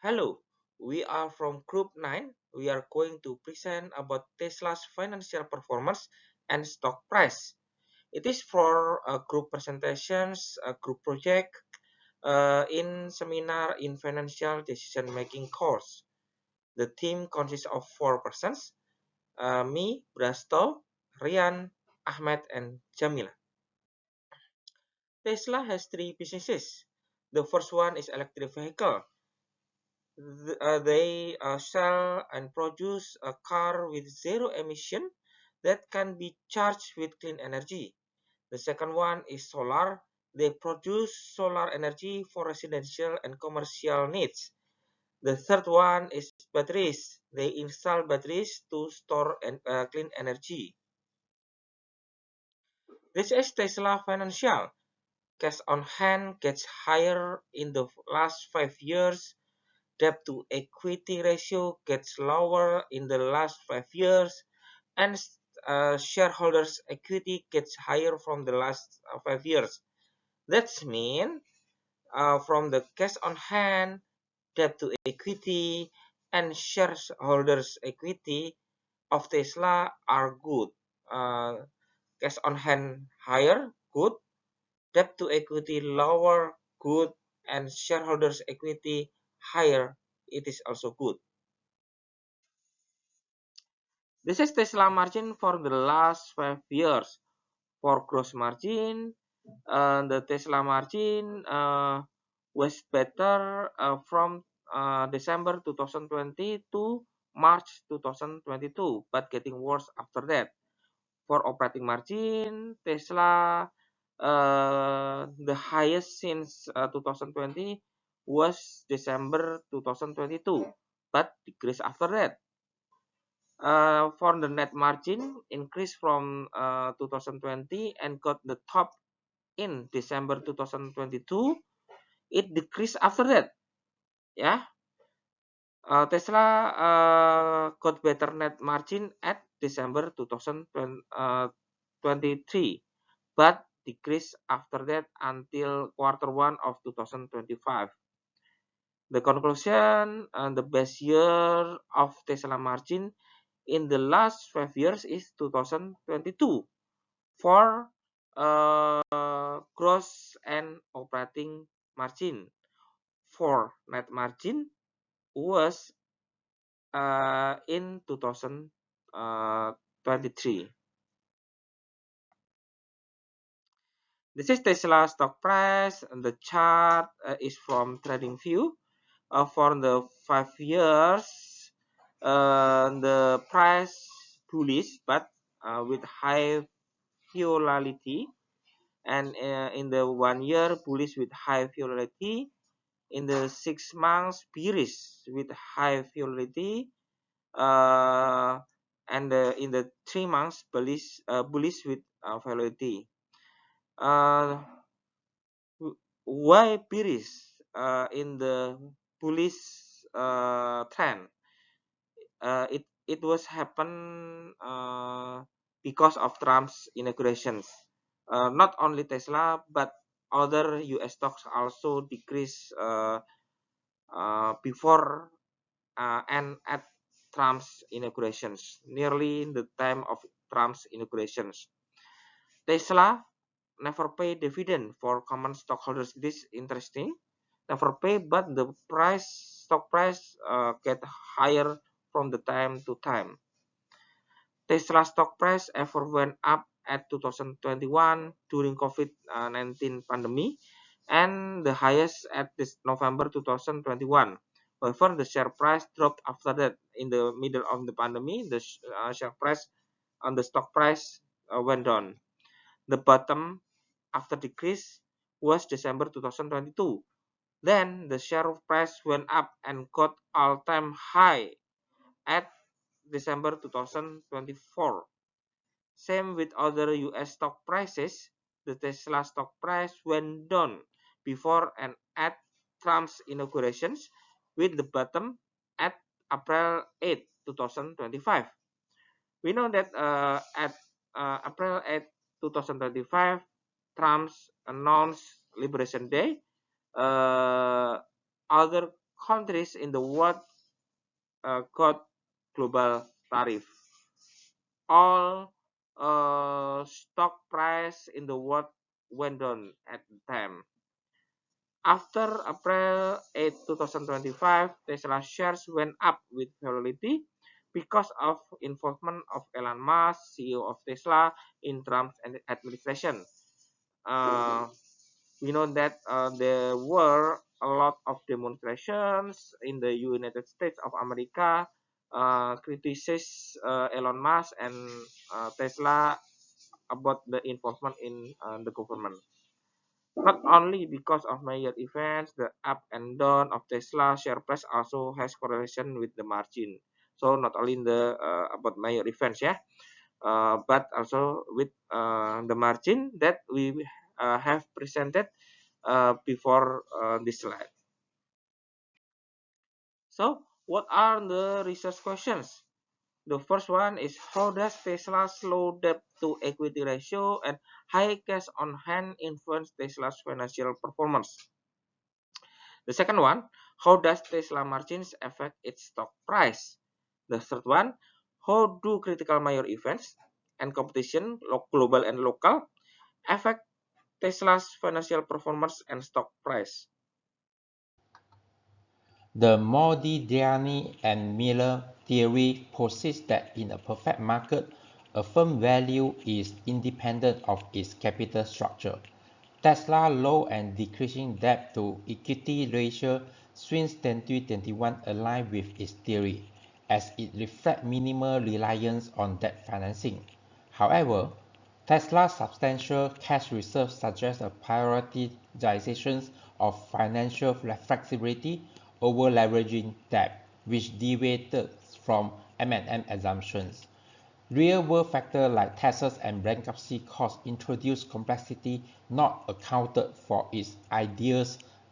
Hello, we are from Group 9. We are going to present about Tesla's financial performance and stock price. It is for group presentations, a group project, in seminar in financial decision-making course. The team consists of 4 persons, me, Brasto, Rian, Ahmed, and Jamila. Tesla has 3 businesses. The first one is electric vehicle. They sell and produce a car with zero emission that can be charged with clean energy. The second one is solar. They produce solar energy for residential and commercial needs. The third one is batteries. They install batteries to store clean energy. This is Tesla Financial. Cash on hand gets higher in the last 5 years. Debt to equity ratio gets lower in the last 5 years, and shareholders' equity gets higher from the last 5 years. That's mean from the cash on hand, debt to equity, and shareholders' equity of Tesla are good. Cash on hand higher, good. Debt to equity lower, good. And shareholders' equity higher, it is also good. This is Tesla margin for the last 5 years. For gross margin, the Tesla margin was better from December 2020 to March 2022, but getting worse after that. For operating margin, Tesla the highest since 2020 was December 2022, but decreased after that. For the net margin, increased from 2020 and got the top in December 2022. It decreased after that. Yeah, Tesla got better net margin at December 2023, but decreased after that until Q1 of 2025. The conclusion, the best year of Tesla margin in the last 5 years is 2022 for gross and operating margin. For net margin was in 2023. This is Tesla stock price, and the chart is from TradingView. For the 5 years, the price bullish but with high volatility, and in the 1 year bullish with high volatility, in the 6 months bearish with high volatility, and in the 3 months bullish with volatility. Why bearish in the bullish trend? It was happen because of Trump's inaugurations. Not only Tesla, but other U.S. stocks also decrease before and at Trump's inaugurations, nearly in the time of Trump's inaugurations. Tesla never pay dividend for common stockholders. This is interesting. Never pay, but the stock price get higher from the time to time. Tesla stock price ever went up at 2021 during COVID-19 pandemic, and the highest at this November 2021. However, the share price dropped after that. In the middle of the pandemic, the share price and the stock price went down. The bottom after decrease was December 2022. Then the share price went up and got all-time high at December 2024. Same with other US stock prices, the Tesla stock price went down before and at Trump's inaugurations, with the bottom at April 8, 2025. We know that at April 8, 2025, Trump announced Liberation Day. Other countries in the world got global tariff. All stock price in the world went down at the time. After April 8, 2025, Tesla shares went up with volatility because of involvement of Elon Musk, CEO of Tesla, in Trump's administration. Uh, we know that there were a lot of demonstrations in the United States of America, criticize Elon Musk and Tesla about the involvement in the government. Not only because of major events, the up and down of Tesla share price also has correlation with the margin. So not only in the about major events, yeah, but also with the margin that we have presented before this slide. So what are the research questions? The first one is, how does Tesla's low debt to equity ratio and high cash on hand influence Tesla's financial performance? The second one, how does Tesla margins affect its stock price? The third one, how do critical major events and competition, global and local, affect Tesla's financial performance and stock price? The Modigliani and Miller theory posits that in a perfect market, a firm's value is independent of its capital structure. Tesla's low and decreasing debt to equity ratio since 2021 align with its theory, as it reflects minimal reliance on debt financing. However, Tesla's substantial cash reserves suggest a prioritization of financial flexibility over leveraging debt, which deviated from M&M assumptions. Real-world factors like taxes and bankruptcy costs introduce complexity not accounted for its ideal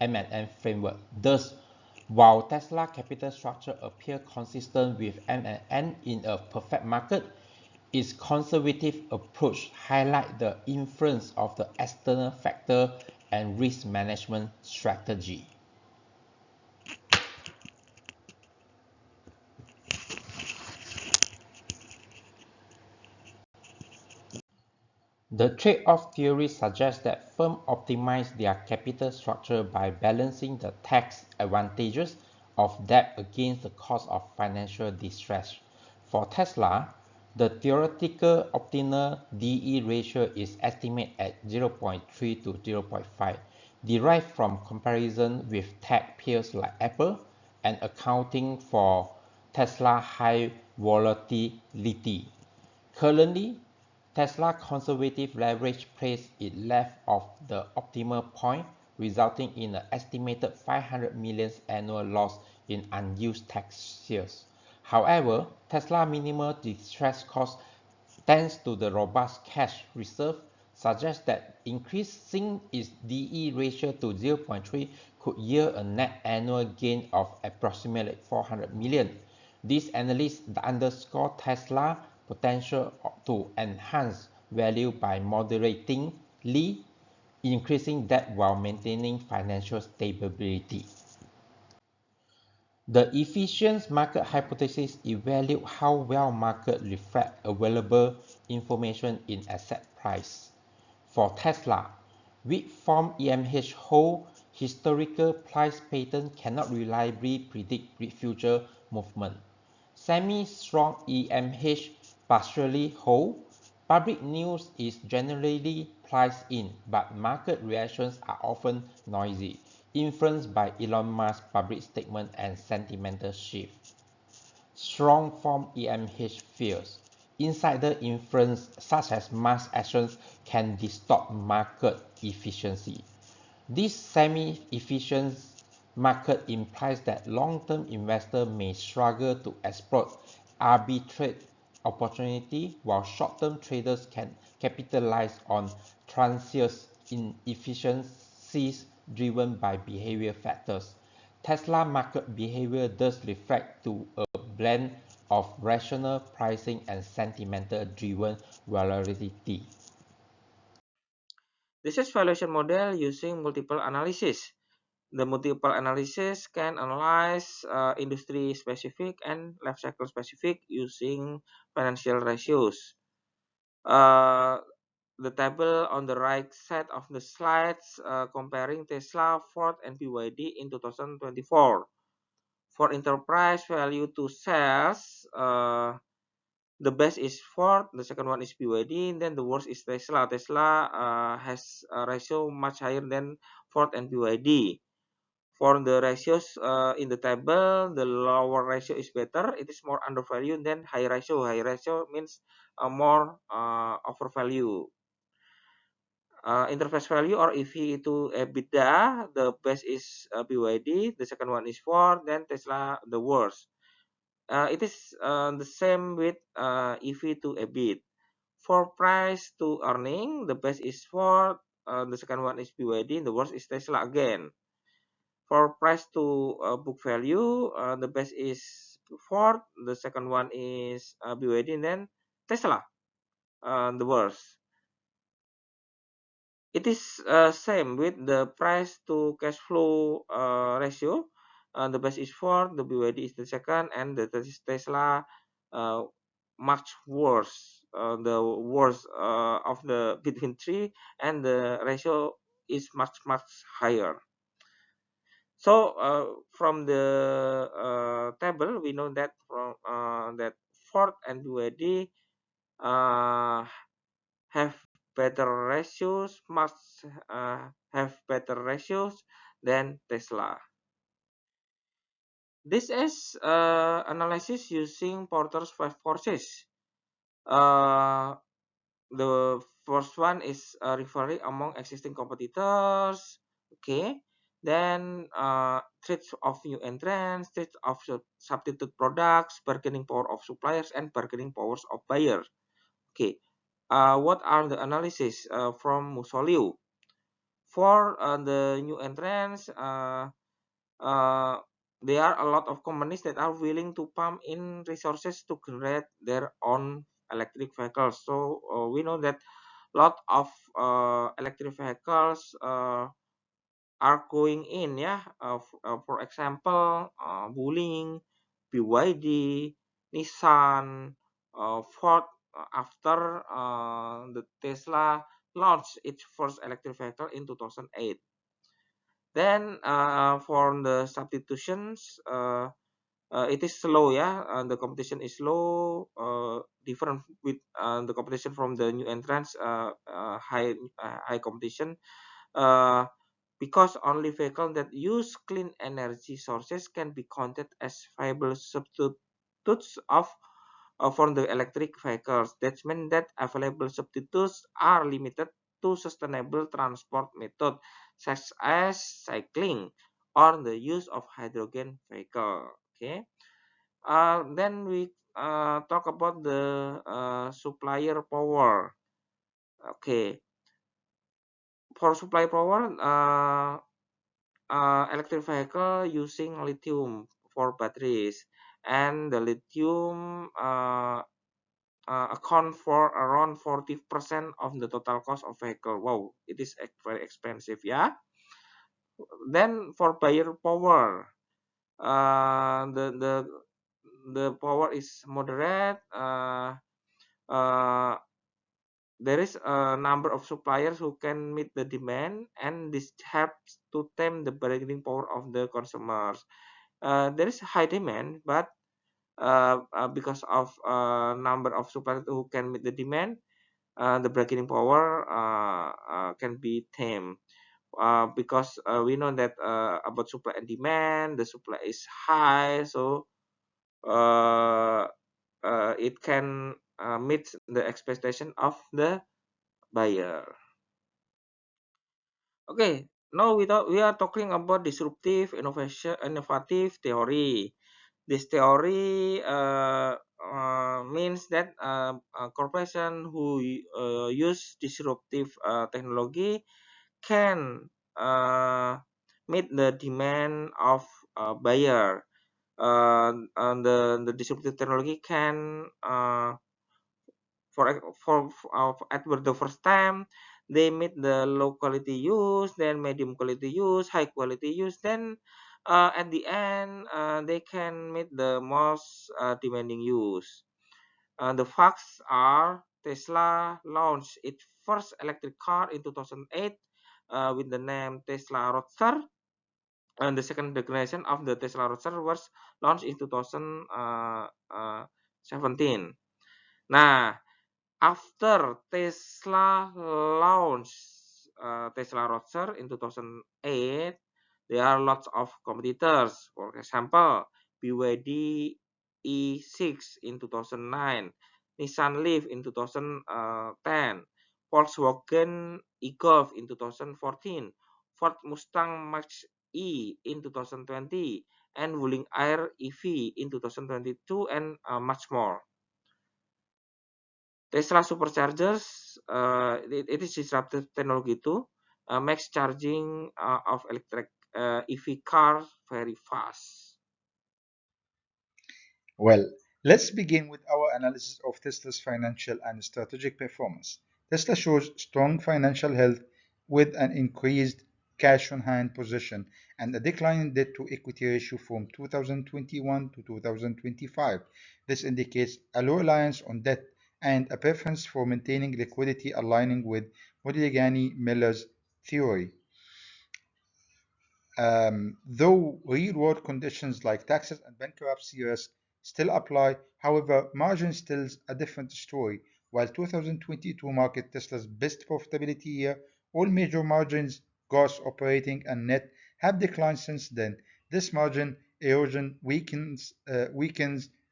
M&M framework. Thus, while Tesla capital structure appears consistent with M&M in a perfect market, its conservative approach highlights the influence of the external factor and risk management strategy. The trade-off theory suggests that firms optimize their capital structure by balancing the tax advantages of debt against the cost of financial distress. For Tesla, the theoretical optimal DE ratio is estimated at 0.3 to 0.5, derived from comparison with tech peers like Apple and accounting for Tesla's high volatility. Currently, Tesla's conservative leverage places it left of the optimal point, resulting in an estimated $500 million annual loss in unused tax years. However, Tesla's minimal distress cost, thanks to the robust cash reserve, suggests that increasing its DE ratio to 0.3 could yield a net annual gain of approximately $400 million. These analyses underscore Tesla's potential to enhance value by moderatingly increasing debt while maintaining financial stability. The efficient market hypothesis evaluates how well markets reflect available information in asset price. For Tesla, weak form EMH hold historical price pattern cannot reliably predict future movement. Semi-strong EMH partially hold. Public news is generally priced in, but market reactions are often noisy, influenced by Elon Musk's public statement and sentimental shift. Strong form EMH fears. Insider influence such as Musk's actions can distort market efficiency. This semi-efficient market implies that long-term investors may struggle to exploit arbitrage opportunity while short-term traders can capitalize on transient inefficiencies driven by behavior factors. Tesla market behavior does reflect to a blend of rational pricing and sentimental driven volatility. This is valuation model using multiple analysis. The multiple analysis can analyze industry specific and life cycle specific using financial ratios. The table on the right side of the slides comparing Tesla, Ford, and BYD in 2024. For enterprise value to sales, the best is Ford, the second one is BYD, then the worst is Tesla. Tesla has a ratio much higher than Ford and BYD. For the ratios in the table, the lower ratio is better. It is more undervalued than high ratio. High ratio means more overvalue. Enterprise value or EV to EBITDA, the best is BYD, the second one is Ford, then Tesla the worst. It is the same with EV to EBIT. For price to earning, the best is Ford, the second one is BYD, the worst is Tesla again. For price to book value, the best is Ford, the second one is BYD, and then Tesla, the worst. It is same with the price to cash flow ratio. The best is Ford, the BYD is the second, and the Tesla uh, much worse. The worst of the between three, and the ratio is much higher. So from the table, we know that from that Ford and BYD have better ratios, must have better ratios than Tesla. This is analysis using Porter's 5 forces. The first one is referring among existing competitors. Okay. Then threats of new entrants, threats of substitute products, bargaining power of suppliers, and bargaining powers of buyers. Okay. What are the analysis from Musolio? For the new entrants, there are a lot of companies that are willing to pump in resources to generate their own electric vehicles. So we know that lot of electric vehicles are going in, yeah. For example, Wuling, BYD, Nissan, Ford. After the Tesla launched its first electric vehicle in 2008. Then for the substitutions, it is slow, yeah. The competition is low, different with the competition from the new entrants, high competition, uh, because only vehicles that use clean energy sources can be counted as viable substitutes of for the electric vehicles. That means that available substitutes are limited to sustainable transport method such as cycling or the use of hydrogen vehicle. Okay. Then we talk about the supplier power. Okay. For supply power, electric vehicle using lithium for batteries, and the lithium account for around 40% of the total cost of vehicle. Wow, it is very expensive, yeah. Then for buyer power, the power is moderate. Uh, there is a number of suppliers who can meet the demand, and this helps to tame the bargaining power of the consumers. There is high demand, but because of number of suppliers who can meet the demand, the bargaining power can be tamed. Because we know that about supply and demand, the supply is high, so it can meet the expectation of the buyer. Okay, now we are talking about disruptive innovative theory. This theory means that a corporation who use disruptive technology can meet the demand of buyer. And the disruptive technology can for at the first time, They meet the low quality use, then medium quality use, high quality use, then at the end they can meet the most demanding use. The facts are Tesla launched its first electric car in 2008 with the name Tesla Roadster, and the second generation of the Tesla Roadster was launched in 2017. Nah, after Tesla launched Tesla Roadster in 2008, there are lots of competitors. For example, BYD E6 in 2009, Nissan Leaf in 2010, Volkswagen e-Golf in 2014, Ford Mustang Mach-E in 2020, and Wuling Air EV in 2022, and much more. Tesla Superchargers, it is disruptive technology too, makes charging of electric EV cars very fast. Well, let's begin with our analysis of Tesla's financial and strategic performance. Tesla shows strong financial health with an increased cash on hand position and a decline in debt to equity ratio from 2021 to 2025. This indicates a low reliance on debt and a preference for maintaining liquidity aligning with Modigliani Miller's theory. Though real-world conditions like taxes and bankruptcy risk still apply, however, margins tells a different story. While 2022 marked Tesla's best profitability year, all major margins, gross operating and net, have declined since then. This margin erosion weakens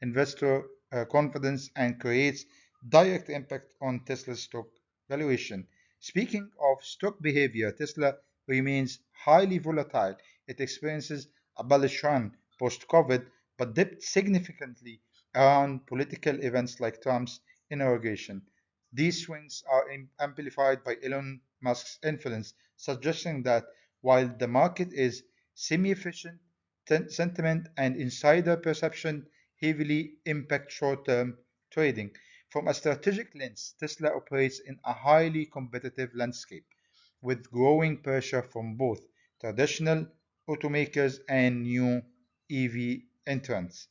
investor confidence and creates direct impact on Tesla's stock valuation. Speaking of stock behavior, Tesla remains highly volatile. It experiences a bullish run post-COVID, but dipped significantly around political events like Trump's inauguration. These swings are amplified by Elon Musk's influence, suggesting that while the market is semi-efficient, sentiment and insider perception heavily impact short-term trading. From a strategic lens, Tesla operates in a highly competitive landscape with growing pressure from both traditional automakers and new EV entrants.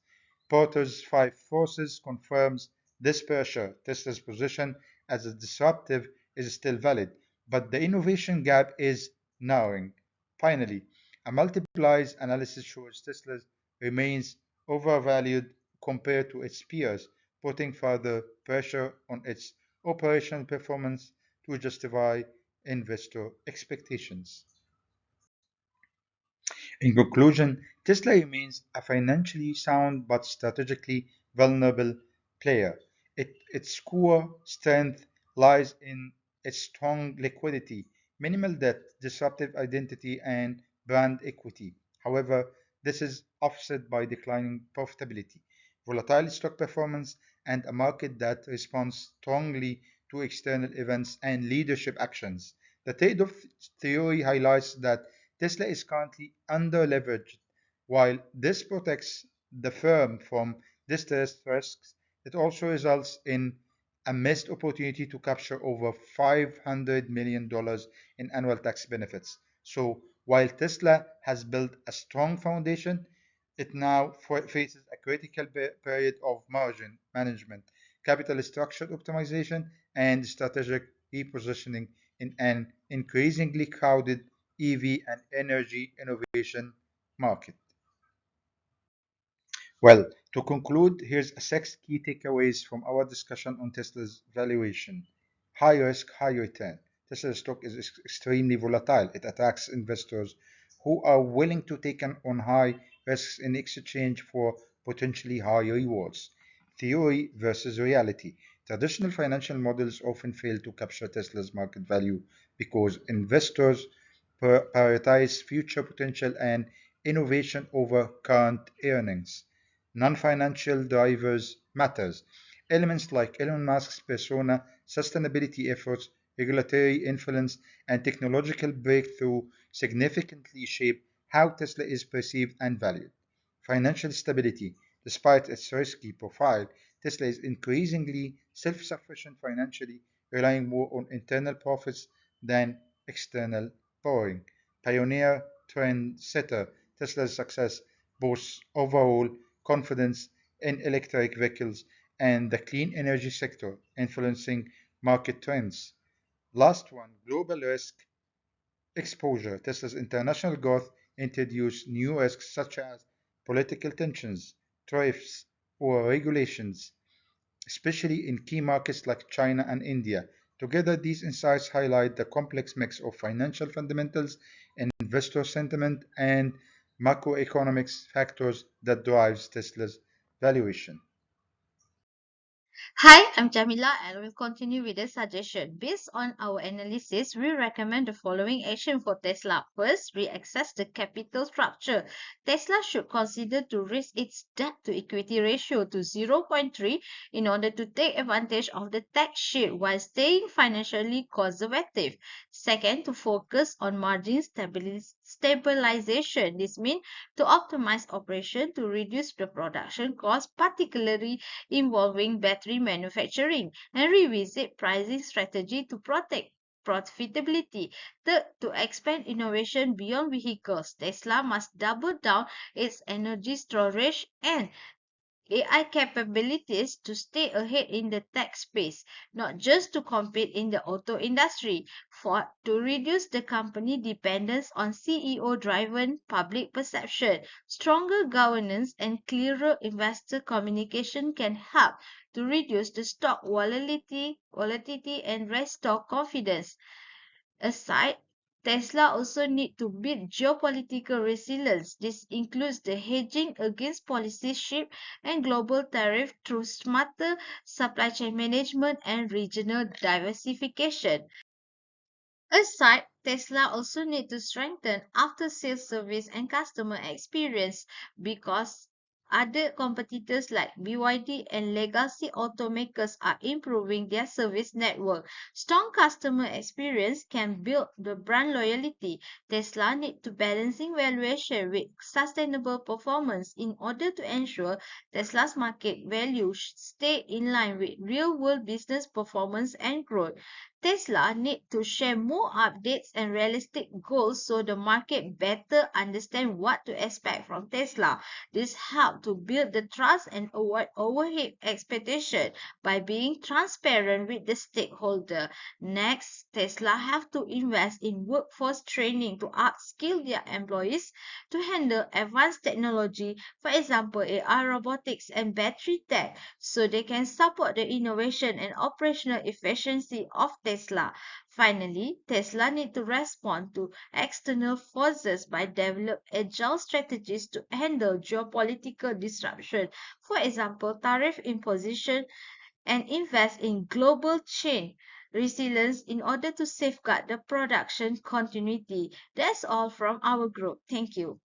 Porter's Five Forces confirms this pressure. Tesla's position as a disruptive is still valid, but the innovation gap is narrowing. Finally, a multiplies analysis shows Tesla remains overvalued compared to its peers, putting further pressure on its operational performance to justify investor expectations. In conclusion, Tesla remains a financially sound but strategically vulnerable player. Its core strength lies in its strong liquidity, minimal debt, disruptive identity, and brand equity. However, this is offset by declining profitability, volatile stock performance, and a market that responds strongly to external events and leadership actions. The trade off theory highlights that Tesla is currently under-leveraged. While this protects the firm from distressed risks, it also results in a missed opportunity to capture over $500 million in annual tax benefits. So, while Tesla has built a strong foundation, it now faces a critical period of margin management, capital structure optimization, and strategic repositioning in an increasingly crowded EV and energy innovation market. Well, to conclude, here's six key takeaways from our discussion on Tesla's valuation. High risk, high return. Tesla stock is extremely volatile. It attracts investors who are willing to take on high risks in exchange for potentially high rewards. Theory versus reality. Traditional financial models often fail to capture Tesla's market value because investors prioritize future potential and innovation over current earnings. Non-financial drivers matters. Elements like Elon Musk's persona, sustainability efforts, regulatory influence, and technological breakthrough significantly shape how Tesla is perceived and valued. Financial stability. Despite its risky profile, Tesla is increasingly self-sufficient financially, relying more on internal profits than external borrowing. Pioneer trendsetter, Tesla's success boosts overall confidence in electric vehicles and the clean energy sector, influencing market trends. Last one, global risk exposure. Tesla's international growth introduced new risks such as political tensions, tariffs, or regulations, especially in key markets like China and India. Together, these insights highlight the complex mix of financial fundamentals, investor sentiment, and macroeconomics factors that drives Tesla's valuation. Hi, I'm Jamila and we'll continue with the suggestion. Based on our analysis, we recommend the following action for Tesla. First, reassess the capital structure. Tesla should consider to raise its debt to equity ratio to 0.3 in order to take advantage of the tax shield while staying financially conservative. Second, to focus on margin stabilization. This means to optimize operation to reduce the production cost, particularly involving battery manufacturing, and revisit pricing strategy to protect profitability. Third, to expand innovation beyond vehicles, Tesla must double down its energy storage and AI capabilities to stay ahead in the tech space, not just to compete in the auto industry. Fourth, to reduce the company dependence on CEO-driven public perception. Stronger governance and clearer investor communication can help to reduce the stock volatility and restore confidence. Aside, Tesla also need to build geopolitical resilience. This includes the hedging against policy shift and global tariff through smarter supply chain management and regional diversification. Aside, Tesla also need to strengthen after-sales service and customer experience because other competitors like BYD and legacy automakers are improving their service network. Strong customer experience can build the brand loyalty. Tesla need to balancing valuation with sustainable performance in order to ensure Tesla's market value stay in line with real-world business performance and growth. Tesla need to share more updates and realistic goals so the market better understand what to expect from Tesla. This help to build the trust and avoid overhead expectation by being transparent with the stakeholder. Next, Tesla have to invest in workforce training to upskill their employees to handle advanced technology, for example, AI, robotics, and battery tech, so they can support the innovation and operational efficiency of Tesla. Finally, Tesla need to respond to external forces by develop agile strategies to handle geopolitical disruption, for example, tariff imposition, and invest in global chain resilience in order to safeguard the production continuity. That's all from our group. Thank you.